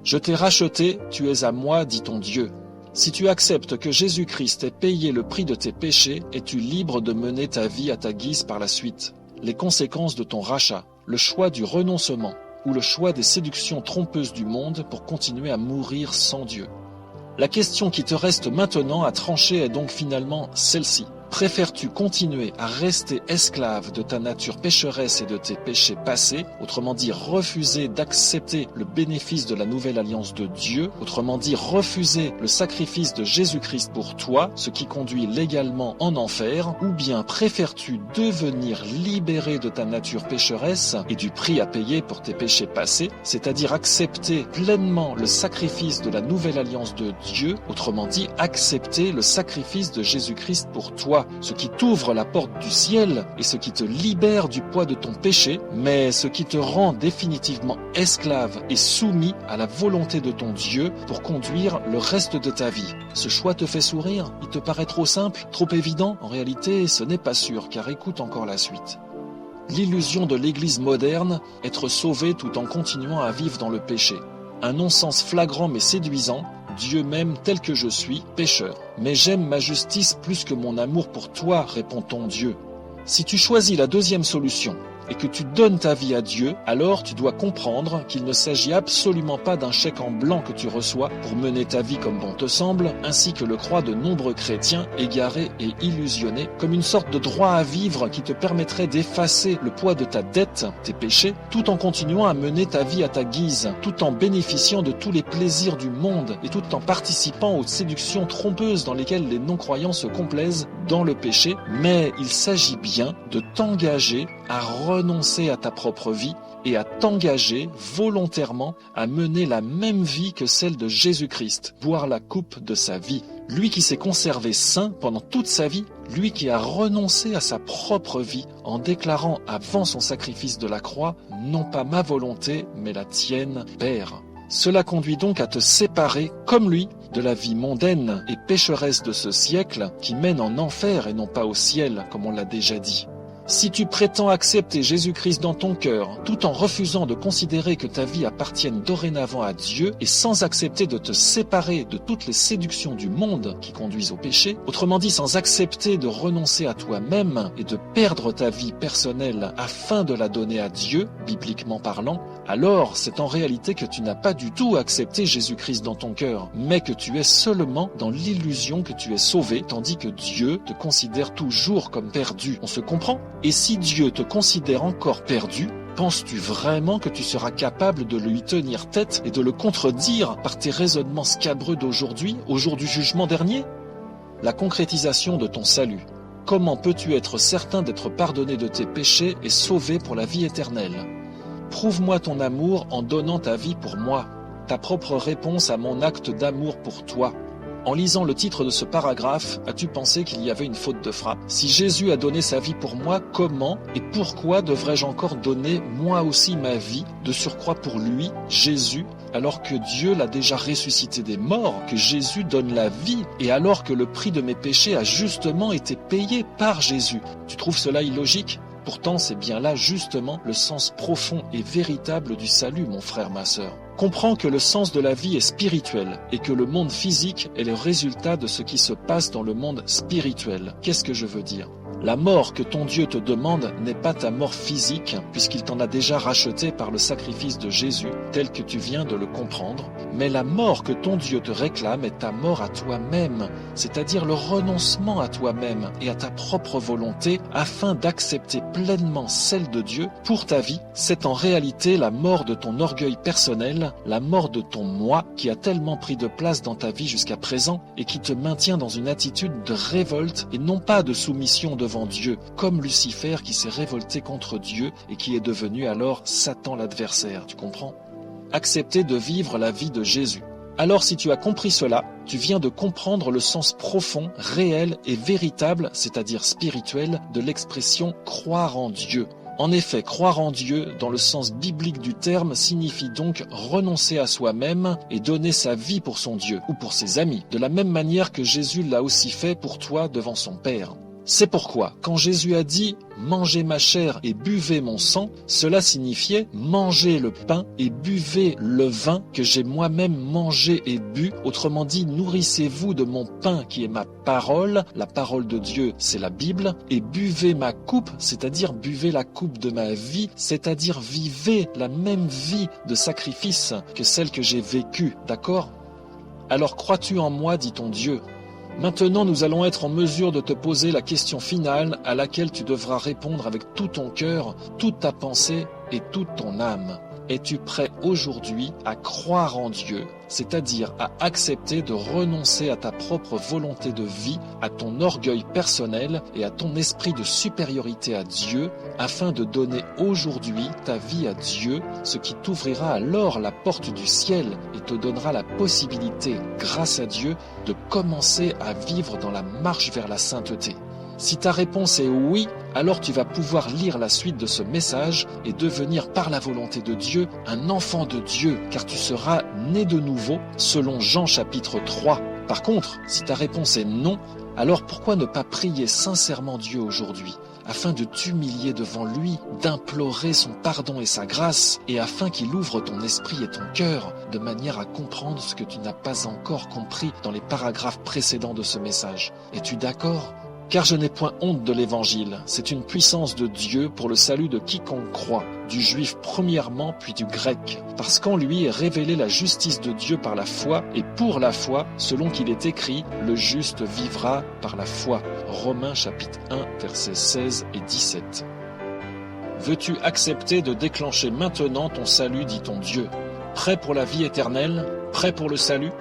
Speaker 1: Je t'ai racheté, tu es à moi, dit ton Dieu. Si tu acceptes que Jésus-Christ ait payé le prix de tes péchés, es-tu libre de mener ta vie à ta guise par la suite? Les conséquences de ton rachat, le choix du renoncement ou le choix des séductions trompeuses du monde pour continuer à mourir sans Dieu. La question qui te reste maintenant à trancher est donc finalement celle-ci. Préfères-tu continuer à rester esclave de ta nature pécheresse et de tes péchés passés, autrement dit refuser d'accepter le bénéfice de la nouvelle alliance de Dieu, autrement dit refuser le sacrifice de Jésus-Christ pour toi, ce qui conduit légalement en enfer, ou bien préfères-tu devenir libéré de ta nature pécheresse et du prix à payer pour tes péchés passés, c'est-à-dire accepter pleinement le sacrifice de la nouvelle alliance de Dieu, autrement dit accepter le sacrifice de Jésus-Christ pour toi, ce qui t'ouvre la porte du ciel et ce qui te libère du poids de ton péché, mais ce qui te rend définitivement esclave et soumis à la volonté de ton Dieu pour conduire le reste de ta vie. Ce choix te fait sourire? Il te paraît trop simple, trop évident? En réalité, ce n'est pas sûr, car écoute encore la suite. L'illusion de l'Église moderne, être sauvé tout en continuant à vivre dans le péché. Un non-sens flagrant mais séduisant, Dieu m'aime tel que je suis, pécheur. Mais j'aime ma justice plus que mon amour pour toi, répond ton Dieu. Si tu choisis la deuxième solution, et que tu donnes ta vie à Dieu, alors tu dois comprendre qu'il ne s'agit absolument pas d'un chèque en blanc que tu reçois pour mener ta vie comme bon te semble, ainsi que le croient de nombreux chrétiens égarés et illusionnés, comme une sorte de droit à vivre qui te permettrait d'effacer le poids de ta dette, tes péchés, tout en continuant à mener ta vie à ta guise, tout en bénéficiant de tous les plaisirs du monde et tout en participant aux séductions trompeuses dans lesquelles les non-croyants se complaisent dans le péché, mais il s'agit bien de t'engager à renoncer à ta propre vie et à t'engager volontairement à mener la même vie que celle de Jésus-Christ, boire la coupe de sa vie. Lui qui s'est conservé saint pendant toute sa vie, lui qui a renoncé à sa propre vie en déclarant avant son sacrifice de la croix, non pas ma volonté, mais la tienne, Père. Cela conduit donc à te séparer, comme lui, de la vie mondaine et pécheresse de ce siècle qui mène en enfer et non pas au ciel, comme on l'a déjà dit. Si tu prétends accepter Jésus-Christ dans ton cœur, tout en refusant de considérer que ta vie appartienne dorénavant à Dieu et sans accepter de te séparer de toutes les séductions du monde qui conduisent au péché, autrement dit sans accepter de renoncer à toi-même et de perdre ta vie personnelle afin de la donner à Dieu, bibliquement parlant, alors c'est en réalité que tu n'as pas du tout accepté Jésus-Christ dans ton cœur, mais que tu es seulement dans l'illusion que tu es sauvé, tandis que Dieu te considère toujours comme perdu. On se comprend ? Et si Dieu te considère encore perdu, penses-tu vraiment que tu seras capable de lui tenir tête et de le contredire par tes raisonnements scabreux d'aujourd'hui, au jour du jugement dernier ? La concrétisation de ton salut. Comment peux-tu être certain d'être pardonné de tes péchés et sauvé pour la vie éternelle ? Prouve-moi ton amour en donnant ta vie pour moi, ta propre réponse à mon acte d'amour pour toi. En lisant le titre de ce paragraphe, as-tu pensé qu'il y avait une faute de frappe ? Si Jésus a donné sa vie pour moi, comment et pourquoi devrais-je encore donner moi aussi ma vie, de surcroît pour lui, Jésus, alors que Dieu l'a déjà ressuscité des morts, que Jésus donne la vie, et alors que le prix de mes péchés a justement été payé par Jésus ? Tu trouves cela illogique ? Pourtant, c'est bien là justement le sens profond et véritable du salut, mon frère, ma sœur. Comprends que le sens de la vie est spirituel et que le monde physique est le résultat de ce qui se passe dans le monde spirituel. Qu'est-ce que je veux dire ? La mort que ton Dieu te demande n'est pas ta mort physique, puisqu'il t'en a déjà racheté par le sacrifice de Jésus, tel que tu viens de le comprendre, mais la mort que ton Dieu te réclame est ta mort à toi-même, c'est-à-dire le renoncement à toi-même et à ta propre volonté, afin d'accepter pleinement celle de Dieu pour ta vie. C'est en réalité la mort de ton orgueil personnel, la mort de ton moi qui a tellement pris de place dans ta vie jusqu'à présent et qui te maintient dans une attitude de révolte et non pas de soumission devant Dieu, comme Lucifer qui s'est révolté contre Dieu et qui est devenu alors Satan l'adversaire, tu comprends ? Accepter de vivre la vie de Jésus. Alors si tu as compris cela, tu viens de comprendre le sens profond, réel et véritable, c'est-à-dire spirituel, de l'expression « croire en Dieu ». En effet, croire en Dieu, dans le sens biblique du terme, signifie donc renoncer à soi-même et donner sa vie pour son Dieu ou pour ses amis, de la même manière que Jésus l'a aussi fait pour toi devant son Père. C'est pourquoi, quand Jésus a dit « Mangez ma chair et buvez mon sang », cela signifiait « Mangez le pain et buvez le vin que j'ai moi-même mangé et bu ». Autrement dit, nourrissez-vous de mon pain qui est ma parole, la parole de Dieu, c'est la Bible, et buvez ma coupe, c'est-à-dire buvez la coupe de ma vie, c'est-à-dire vivez la même vie de sacrifice que celle que j'ai vécue, d'accord ? Alors crois-tu en moi, dit ton Dieu ? Maintenant, nous allons être en mesure de te poser la question finale à laquelle tu devras répondre avec tout ton cœur, toute ta pensée et toute ton âme. Es-tu prêt aujourd'hui à croire en Dieu, c'est-à-dire à accepter de renoncer à ta propre volonté de vie, à ton orgueil personnel et à ton esprit de supériorité à Dieu, afin de donner aujourd'hui ta vie à Dieu, ce qui t'ouvrira alors la porte du ciel et te donnera la possibilité, grâce à Dieu, de commencer à vivre dans la marche vers la sainteté? Si ta réponse est oui, alors tu vas pouvoir lire la suite de ce message et devenir par la volonté de Dieu un enfant de Dieu, car tu seras né de nouveau selon Jean chapitre 3. Par contre, si ta réponse est non, alors pourquoi ne pas prier sincèrement Dieu aujourd'hui, afin de t'humilier devant lui, d'implorer son pardon et sa grâce, et afin qu'il ouvre ton esprit et ton cœur, de manière à comprendre ce que tu n'as pas encore compris dans les paragraphes précédents de ce message. Es-tu d'accord ? Car je n'ai point honte de l'Évangile, c'est une puissance de Dieu pour le salut de quiconque croit, du juif premièrement puis du grec, parce qu'en lui est révélée la justice de Dieu par la foi et pour la foi, selon qu'il est écrit, le juste vivra par la foi. Romains chapitre 1 versets 16 et 17. Veux-tu accepter de déclencher maintenant ton salut, dit ton Dieu? Prêt pour la vie éternelle? Prêt pour le salut?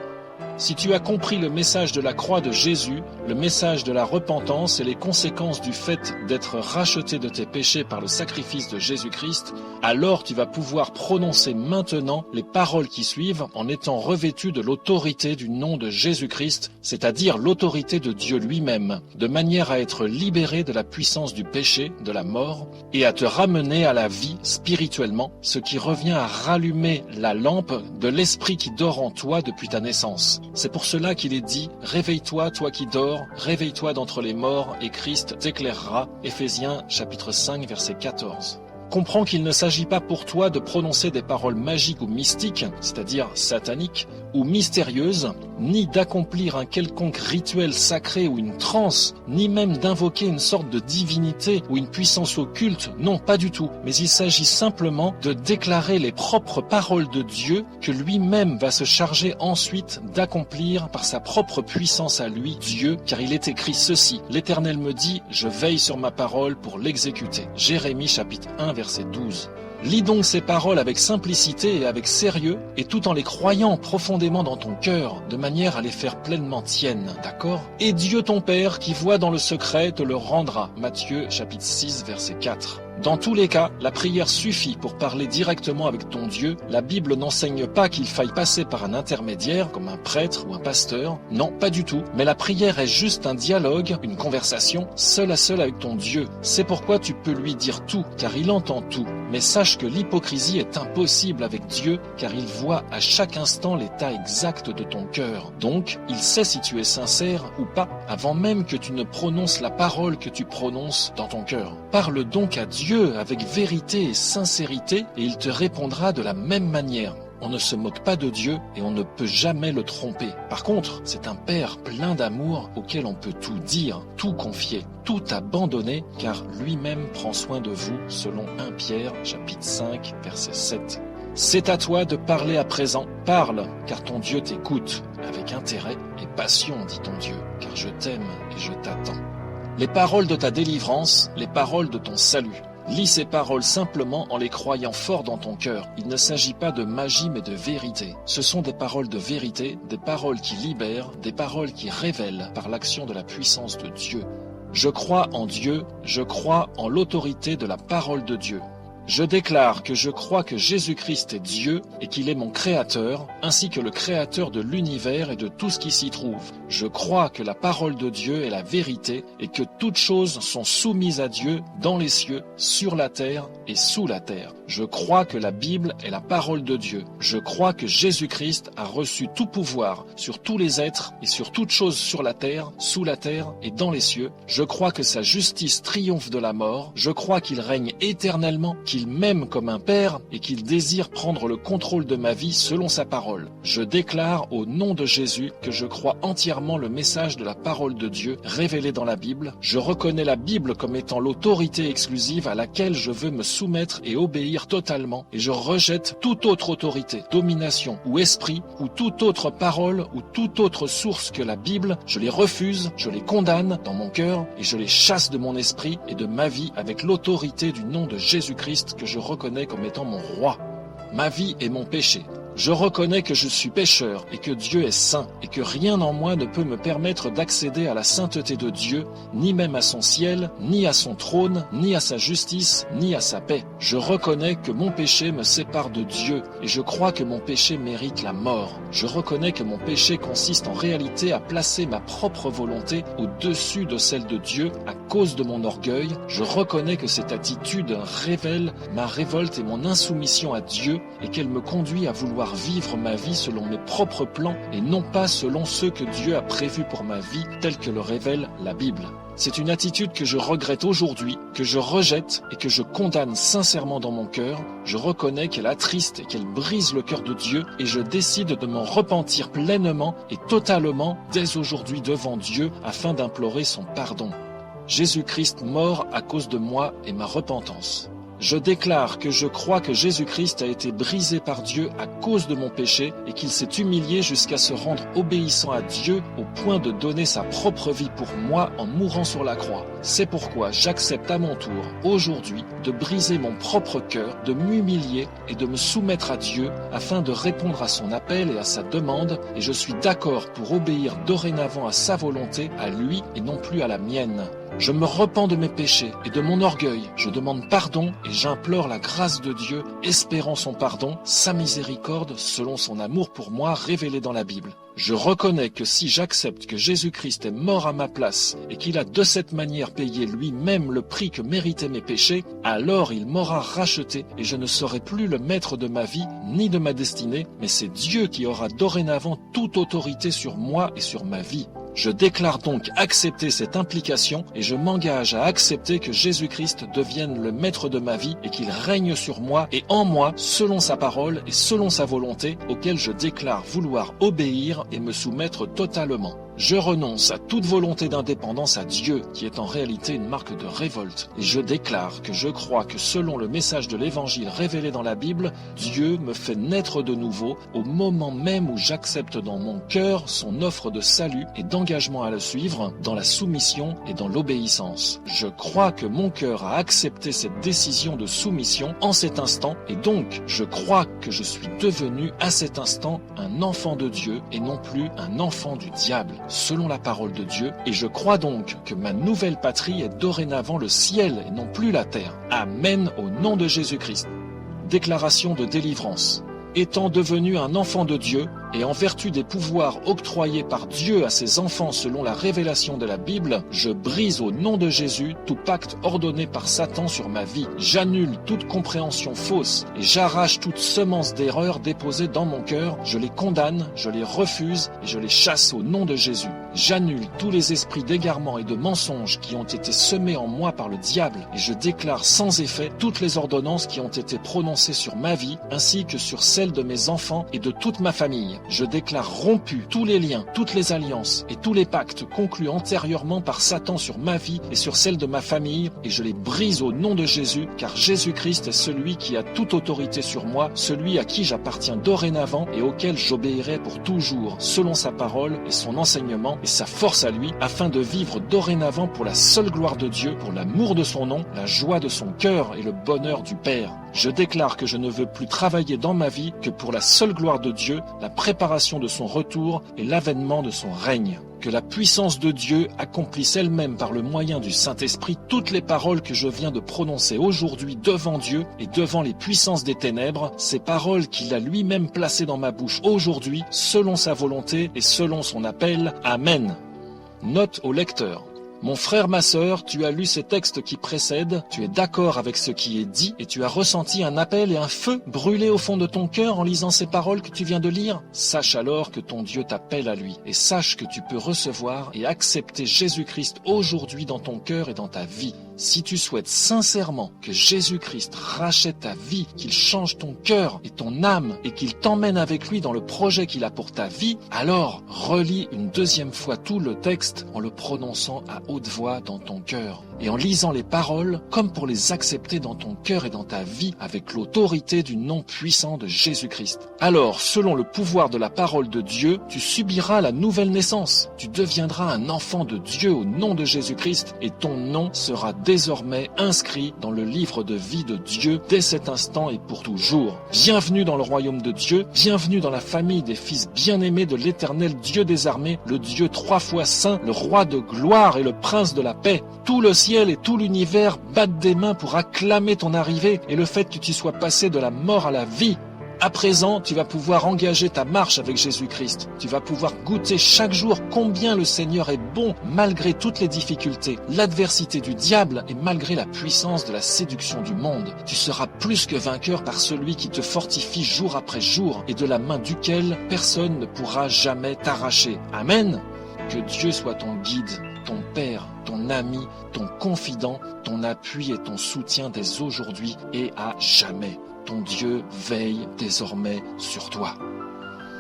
Speaker 1: Si tu as compris le message de la croix de Jésus, le message de la repentance et les conséquences du fait d'être racheté de tes péchés par le sacrifice de Jésus-Christ, alors tu vas pouvoir prononcer maintenant les paroles qui suivent en étant revêtu de l'autorité du nom de Jésus-Christ, c'est-à-dire l'autorité de Dieu lui-même, de manière à être libéré de la puissance du péché, de la mort, et à te ramener à la vie spirituellement, ce qui revient à rallumer la lampe de l'esprit qui dort en toi depuis ta naissance. C'est pour cela qu'il est dit « Réveille-toi, toi qui dors, réveille-toi d'entre les morts, et Christ t'éclairera » Éphésiens chapitre 5, verset 14. Comprends qu'il ne s'agit pas pour toi de prononcer des paroles magiques ou mystiques, c'est-à-dire sataniques, ou mystérieuses, ni d'accomplir un quelconque rituel sacré ou une transe, ni même d'invoquer une sorte de divinité ou une puissance occulte, non, pas du tout. Mais il s'agit simplement de déclarer les propres paroles de Dieu que lui-même va se charger ensuite d'accomplir par sa propre puissance à lui, Dieu, car il est écrit ceci, « L'Éternel me dit, je veille sur ma parole pour l'exécuter » Jérémie chapitre 1 verset 12. Lis donc ces paroles avec simplicité et avec sérieux, et tout en les croyant profondément dans ton cœur, de manière à les faire pleinement tiennes, d'accord? Et Dieu ton Père, qui voit dans le secret, te le rendra. Matthieu chapitre 6 verset 4. Dans tous les cas, la prière suffit pour parler directement avec ton Dieu. La Bible n'enseigne pas qu'il faille passer par un intermédiaire, comme un prêtre ou un pasteur. Non, pas du tout. Mais la prière est juste un dialogue, une conversation, seul à seul avec ton Dieu. C'est pourquoi tu peux lui dire tout, car il entend tout. Mais sache que l'hypocrisie est impossible avec Dieu, car il voit à chaque instant l'état exact de ton cœur. Donc, il sait si tu es sincère ou pas, avant même que tu ne prononces la parole que tu prononces dans ton cœur. Parle donc à Dieu avec vérité et sincérité, et il te répondra de la même manière. On ne se moque pas de Dieu et on ne peut jamais le tromper. Par contre, c'est un Père plein d'amour auquel on peut tout dire, tout confier, tout abandonner, car lui-même prend soin de vous, selon 1 Pierre, chapitre 5, verset 7. C'est à toi de parler à présent. Parle, car ton Dieu t'écoute, avec intérêt et passion, dit ton Dieu, car je t'aime et je t'attends. Les paroles de ta délivrance, les paroles de ton salut. Lis ces paroles simplement en les croyant fort dans ton cœur. Il ne s'agit pas de magie mais de vérité. Ce sont des paroles de vérité, des paroles qui libèrent, des paroles qui révèlent par l'action de la puissance de Dieu. Je crois en Dieu, je crois en l'autorité de la parole de Dieu. Je déclare que je crois que Jésus-Christ est Dieu et qu'il est mon Créateur, ainsi que le Créateur de l'univers et de tout ce qui s'y trouve. Je crois que la parole de Dieu est la vérité et que toutes choses sont soumises à Dieu dans les cieux, sur la terre et sous la terre. Je crois que la Bible est la parole de Dieu. Je crois que Jésus-Christ a reçu tout pouvoir sur tous les êtres et sur toutes choses sur la terre, sous la terre et dans les cieux. Je crois que sa justice triomphe de la mort. Je crois qu'il règne éternellement, qu'il m'aime comme un père et qu'il désire prendre le contrôle de ma vie selon sa parole. Je déclare au nom de Jésus que je crois entièrement le message de la parole de Dieu révélé dans la Bible. Je reconnais la Bible comme étant l'autorité exclusive à laquelle je veux me soumettre et obéir totalement, et je rejette toute autre autorité, domination ou esprit ou toute autre parole ou toute autre source que la Bible. Je les refuse, je les condamne dans mon cœur et je les chasse de mon esprit et de ma vie avec l'autorité du nom de Jésus-Christ que je reconnais comme étant mon roi. Ma vie est mon péché. Je reconnais que je suis pécheur et que Dieu est saint et que rien en moi ne peut me permettre d'accéder à la sainteté de Dieu, ni même à son ciel, ni à son trône, ni à sa justice, ni à sa paix. Je reconnais que mon péché me sépare de Dieu et je crois que mon péché mérite la mort. Je reconnais que mon péché consiste en réalité à placer ma propre volonté au-dessus de celle de Dieu à cause de mon orgueil. Je reconnais que cette attitude révèle ma révolte et mon insoumission à Dieu et qu'elle me conduit à vouloir vouloir vivre ma vie selon mes propres plans et non pas selon ceux que Dieu a prévus pour ma vie, tel que le révèle la Bible. C'est une attitude que je regrette aujourd'hui, que je rejette et que je condamne sincèrement dans mon cœur. Je reconnais qu'elle attriste et qu'elle brise le cœur de Dieu et je décide de m'en repentir pleinement et totalement dès aujourd'hui devant Dieu afin d'implorer son pardon. Jésus-Christ mort à cause de moi et ma repentance. Je déclare que je crois que Jésus-Christ a été brisé par Dieu à cause de mon péché et qu'il s'est humilié jusqu'à se rendre obéissant à Dieu au point de donner sa propre vie pour moi en mourant sur la croix. C'est pourquoi j'accepte à mon tour, aujourd'hui, de briser mon propre cœur, de m'humilier et de me soumettre à Dieu afin de répondre à son appel et à sa demande, et je suis d'accord pour obéir dorénavant à sa volonté, à lui et non plus à la mienne. Je me repens de mes péchés et de mon orgueil, je demande pardon et j'implore la grâce de Dieu, espérant son pardon, sa miséricorde, selon son amour pour moi révélé dans la Bible. Je reconnais que si j'accepte que Jésus-Christ est mort à ma place et qu'il a de cette manière payé lui-même le prix que méritaient mes péchés, alors il m'aura racheté et je ne serai plus le maître de ma vie ni de ma destinée, mais c'est Dieu qui aura dorénavant toute autorité sur moi et sur ma vie. Je déclare donc accepter cette implication et je m'engage à accepter que Jésus-Christ devienne le maître de ma vie et qu'il règne sur moi et en moi selon sa parole et selon sa volonté, auquel je déclare vouloir obéir et me soumettre totalement. Je renonce à toute volonté d'indépendance à Dieu, qui est en réalité une marque de révolte, et je déclare que je crois que selon le message de l'Évangile révélé dans la Bible, Dieu me fait naître de nouveau au moment même où j'accepte dans mon cœur son offre de salut et d'engagement à le suivre, dans la soumission et dans l'obéissance. Je crois que mon cœur a accepté cette décision de soumission en cet instant, et donc je crois que je suis devenu à cet instant un enfant de Dieu et non plus un enfant du diable, selon la parole de Dieu, et je crois donc que ma nouvelle patrie est dorénavant le ciel et non plus la terre. Amen au nom de Jésus-Christ. Déclaration de délivrance. Étant devenu un enfant de Dieu, et en vertu des pouvoirs octroyés par Dieu à ses enfants selon la révélation de la Bible, je brise au nom de Jésus tout pacte ordonné par Satan sur ma vie. J'annule toute compréhension fausse et j'arrache toute semence d'erreur déposée dans mon cœur. Je les condamne, je les refuse et je les chasse au nom de Jésus. J'annule tous les esprits d'égarement et de mensonges qui ont été semés en moi par le diable et je déclare sans effet toutes les ordonnances qui ont été prononcées sur ma vie ainsi que sur celles de mes enfants et de toute ma famille. Je déclare rompus tous les liens, toutes les alliances et tous les pactes conclus antérieurement par Satan sur ma vie et sur celle de ma famille, et je les brise au nom de Jésus, car Jésus-Christ est celui qui a toute autorité sur moi, celui à qui j'appartiens dorénavant et auquel j'obéirai pour toujours, selon sa parole et son enseignement et sa force à lui, afin de vivre dorénavant pour la seule gloire de Dieu, pour l'amour de son nom, la joie de son cœur et le bonheur du Père. Je déclare que je ne veux plus travailler dans ma vie que pour la seule gloire de Dieu, la préparation de son retour et l'avènement de son règne. Que la puissance de Dieu accomplisse elle-même par le moyen du Saint-Esprit toutes les paroles que je viens de prononcer aujourd'hui devant Dieu et devant les puissances des ténèbres, ces paroles qu'il a lui-même placées dans ma bouche aujourd'hui, selon sa volonté et selon son appel. Amen. Note au lecteur. Mon frère, ma sœur, tu as lu ces textes qui précèdent, tu es d'accord avec ce qui est dit et tu as ressenti un appel et un feu brûler au fond de ton cœur en lisant ces paroles que tu viens de lire. Sache alors que ton Dieu t'appelle à lui et sache que tu peux recevoir et accepter Jésus-Christ aujourd'hui dans ton cœur et dans ta vie. Si tu souhaites sincèrement que Jésus-Christ rachète ta vie, qu'il change ton cœur et ton âme et qu'il t'emmène avec lui dans le projet qu'il a pour ta vie, alors relis une deuxième fois tout le texte en le prononçant à haute voix dans ton cœur et en lisant les paroles comme pour les accepter dans ton cœur et dans ta vie avec l'autorité du nom puissant de Jésus-Christ. Alors, selon le pouvoir de la parole de Dieu, tu subiras la nouvelle naissance. Tu deviendras un enfant de Dieu au nom de Jésus-Christ et ton nom sera désormais inscrit dans le livre de vie de Dieu dès cet instant et pour toujours. Bienvenue dans le royaume de Dieu, bienvenue dans la famille des fils bien-aimés de l'Éternel Dieu des armées, le Dieu 3 fois saint, le roi de gloire et le prince de la paix. Tout le ciel et tout l'univers battent des mains pour acclamer ton arrivée et le fait que tu sois passé de la mort à la vie. À présent, tu vas pouvoir engager ta marche avec Jésus-Christ. Tu vas pouvoir goûter chaque jour combien le Seigneur est bon malgré toutes les difficultés, l'adversité du diable et malgré la puissance de la séduction du monde. Tu seras plus que vainqueur par celui qui te fortifie jour après jour et de la main duquel personne ne pourra jamais t'arracher. Amen. Que Dieu soit ton guide, ton père, ton ami, ton confident, ton appui et ton soutien dès aujourd'hui et à jamais. Ton Dieu veille désormais sur toi.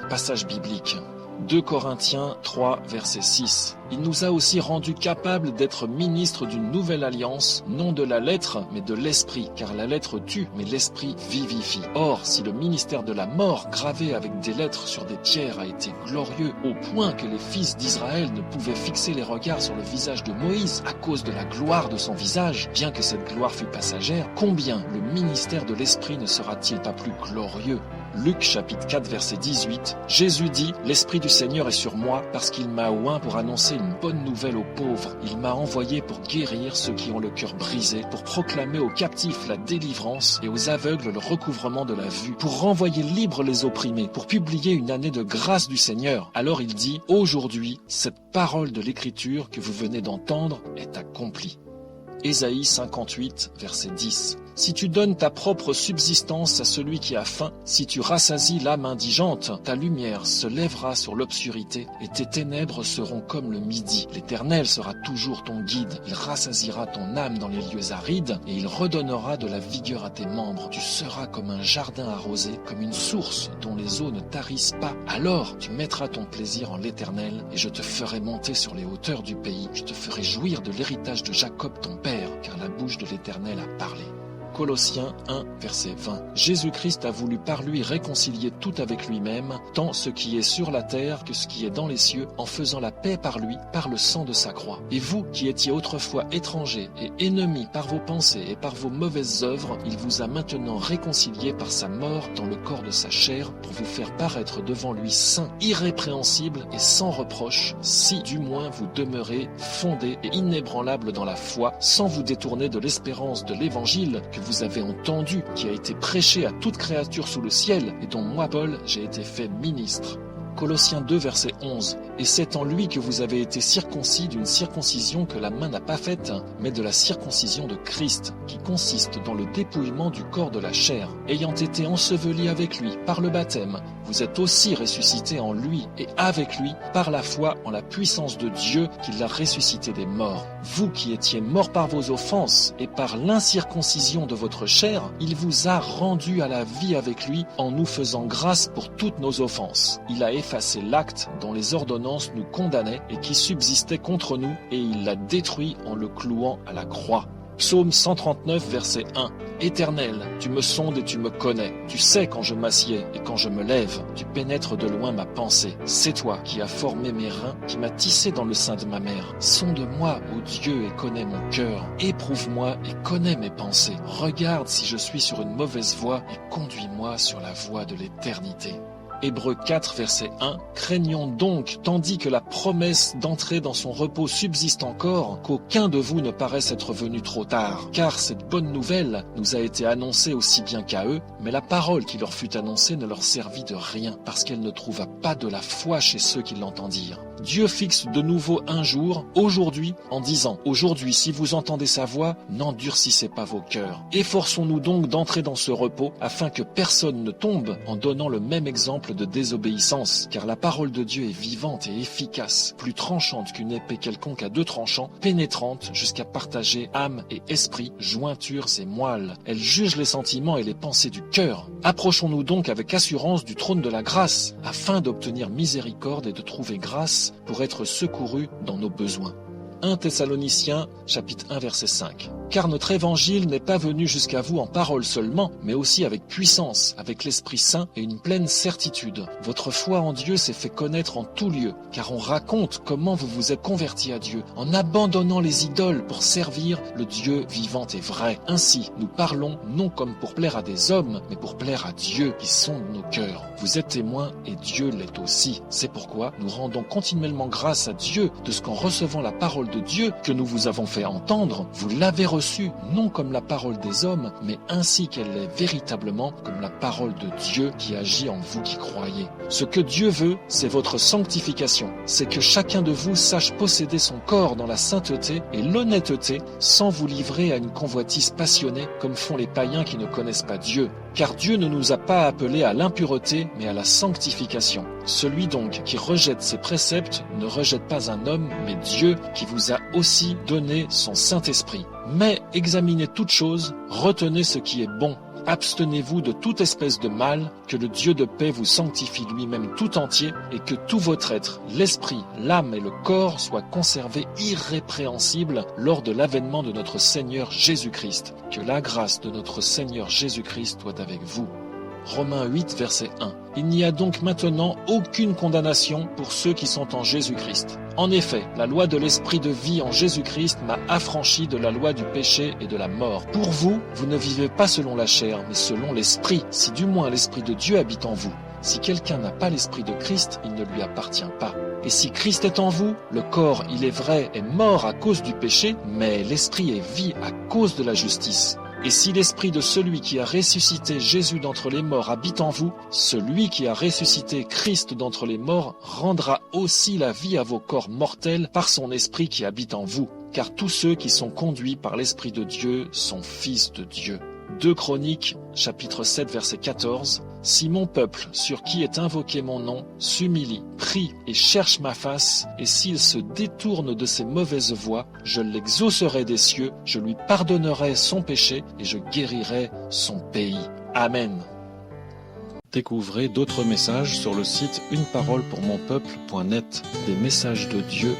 Speaker 1: Passage biblique. 2 Corinthiens 3, verset 6. Il nous a aussi rendus capables d'être ministres d'une nouvelle alliance, non de la lettre, mais de l'esprit, car la lettre tue, mais l'esprit vivifie. Or, si le ministère de la mort, gravé avec des lettres sur des pierres, a été glorieux, au point que les fils d'Israël ne pouvaient fixer les regards sur le visage de Moïse à cause de la gloire de son visage, bien que cette gloire fût passagère, combien le ministère de l'esprit ne sera-t-il pas plus glorieux? Luc chapitre 4 verset 18, Jésus dit « L'Esprit du Seigneur est sur moi parce qu'il m'a oint pour annoncer une bonne nouvelle aux pauvres. Il m'a envoyé pour guérir ceux qui ont le cœur brisé, pour proclamer aux captifs la délivrance et aux aveugles le recouvrement de la vue, pour renvoyer libres les opprimés, pour publier une année de grâce du Seigneur. » Alors il dit « Aujourd'hui, cette parole de l'Écriture que vous venez d'entendre est accomplie. » Ésaïe 58 verset 10. Si tu donnes ta propre subsistance à celui qui a faim, si tu rassasies l'âme indigente, ta lumière se lèvera sur l'obscurité et tes ténèbres seront comme le midi. L'Éternel sera toujours ton guide, il rassasiera ton âme dans les lieux arides et il redonnera de la vigueur à tes membres. Tu seras comme un jardin arrosé, comme une source dont les eaux ne tarissent pas. Alors tu mettras ton plaisir en l'Éternel et je te ferai monter sur les hauteurs du pays. Je te ferai jouir de l'héritage de Jacob ton père, car la bouche de l'Éternel a parlé. Colossiens 1, verset 20. Jésus-Christ a voulu par lui réconcilier tout avec lui-même, tant ce qui est sur la terre que ce qui est dans les cieux, en faisant la paix par lui, par le sang de sa croix. Et vous, qui étiez autrefois étrangers et ennemis par vos pensées et par vos mauvaises œuvres, il vous a maintenant réconciliés par sa mort dans le corps de sa chair, pour vous faire paraître devant lui saint, irrépréhensible et sans reproche, si du moins vous demeurez fondés et inébranlables dans la foi, sans vous détourner de l'espérance de l'évangile que vous avez entendu, qui a été prêché à toute créature sous le ciel, et dont moi, Paul, j'ai été fait ministre. Colossiens 2, verset 11. Et c'est en lui que vous avez été circoncis d'une circoncision que la main n'a pas faite, mais de la circoncision de Christ, qui consiste dans le dépouillement du corps de la chair. Ayant été ensevelis avec lui par le baptême, vous êtes aussi ressuscités en lui et avec lui par la foi en la puissance de Dieu qui l'a ressuscité des morts. Vous qui étiez morts par vos offenses et par l'incirconcision de votre chair, il vous a rendus à la vie avec lui en nous faisant grâce pour toutes nos offenses. Il a effacé l'acte dont les ordonnances nous condamnaient et qui subsistait contre nous, et il l'a détruit en le clouant à la croix. Psaume 139, verset 1. Éternel, tu me sondes et tu me connais. Tu sais quand je m'assieds et quand je me lève. Tu pénètres de loin ma pensée. C'est toi qui as formé mes reins, qui m'as tissé dans le sein de ma mère. Sonde-moi, ô Dieu, et connais mon cœur. Éprouve-moi et connais mes pensées. Regarde si je suis sur une mauvaise voie et conduis-moi sur la voie de l'éternité. Hébreux 4, verset 1. Craignons donc, tandis que la promesse d'entrer dans son repos subsiste encore, qu'aucun de vous ne paraisse être venu trop tard. Car cette bonne nouvelle nous a été annoncée aussi bien qu'à eux, mais la parole qui leur fut annoncée ne leur servit de rien, parce qu'elle ne trouva pas de la foi chez ceux qui l'entendirent. Dieu fixe de nouveau un jour, aujourd'hui, en disant « Aujourd'hui, si vous entendez sa voix, n'endurcissez pas vos cœurs. Efforçons-nous donc d'entrer dans ce repos, afin que personne ne tombe en donnant le même exemple de désobéissance, car la parole de Dieu est vivante et efficace, plus tranchante qu'une épée quelconque à deux tranchants, pénétrante jusqu'à partager âme et esprit, jointures et moelles. Elle juge les sentiments et les pensées du cœur. Approchons-nous donc avec assurance du trône de la grâce, afin d'obtenir miséricorde et de trouver grâce pour être secourus dans nos besoins. 1 Thessaloniciens, chapitre 1, verset 5. Car notre évangile n'est pas venu jusqu'à vous en parole seulement, mais aussi avec puissance, avec l'Esprit Saint et une pleine certitude. Votre foi en Dieu s'est fait connaître en tout lieu, car on raconte comment vous vous êtes convertis à Dieu, en abandonnant les idoles pour servir le Dieu vivant et vrai. Ainsi, nous parlons non comme pour plaire à des hommes, mais pour plaire à Dieu qui sonde nos cœurs. Vous êtes témoins et Dieu l'est aussi. C'est pourquoi nous rendons continuellement grâce à Dieu de ce qu'en recevant la parole de Dieu que nous vous avons fait entendre, vous l'avez reçue reçue non comme la parole des hommes, mais ainsi qu'elle est véritablement comme la parole de Dieu qui agit en vous qui croyez. Ce que Dieu veut, c'est votre sanctification. C'est que chacun de vous sache posséder son corps dans la sainteté et l'honnêteté sans vous livrer à une convoitise passionnée comme font les païens qui ne connaissent pas Dieu. Car Dieu ne nous a pas appelés à l'impureté, mais à la sanctification. Celui donc qui rejette ses préceptes ne rejette pas un homme, mais Dieu qui vous a aussi donné son Saint-Esprit. Mais examinez toutes choses, retenez ce qui est bon. Abstenez-vous de toute espèce de mal, que le Dieu de paix vous sanctifie lui-même tout entier, et que tout votre être, l'esprit, l'âme et le corps soient conservés irrépréhensibles lors de l'avènement de notre Seigneur Jésus-Christ. Que la grâce de notre Seigneur Jésus-Christ soit avec vous. Romains 8, verset 1. Il n'y a donc maintenant aucune condamnation pour ceux qui sont en Jésus-Christ. En effet, la loi de l'esprit de vie en Jésus-Christ m'a affranchi de la loi du péché et de la mort. Pour vous, vous ne vivez pas selon la chair, mais selon l'esprit, si du moins l'esprit de Dieu habite en vous. Si quelqu'un n'a pas l'esprit de Christ, il ne lui appartient pas. Et si Christ est en vous, le corps, il est vrai, est mort à cause du péché, mais l'esprit est vie à cause de la justice. Et si l'esprit de celui qui a ressuscité Jésus d'entre les morts habite en vous, celui qui a ressuscité Christ d'entre les morts rendra aussi la vie à vos corps mortels par son esprit qui habite en vous. Car tous ceux qui sont conduits par l'Esprit de Dieu sont fils de Dieu. 2 Chroniques, chapitre 7, verset 14. Si mon peuple, sur qui est invoqué mon nom, s'humilie, prie et cherche ma face, et s'il se détourne de ses mauvaises voies, je l'exaucerai des cieux, je lui pardonnerai son péché et je guérirai son pays. Amen. Découvrez d'autres messages sur le site uneparolepourmonpeuple.net, des messages de Dieu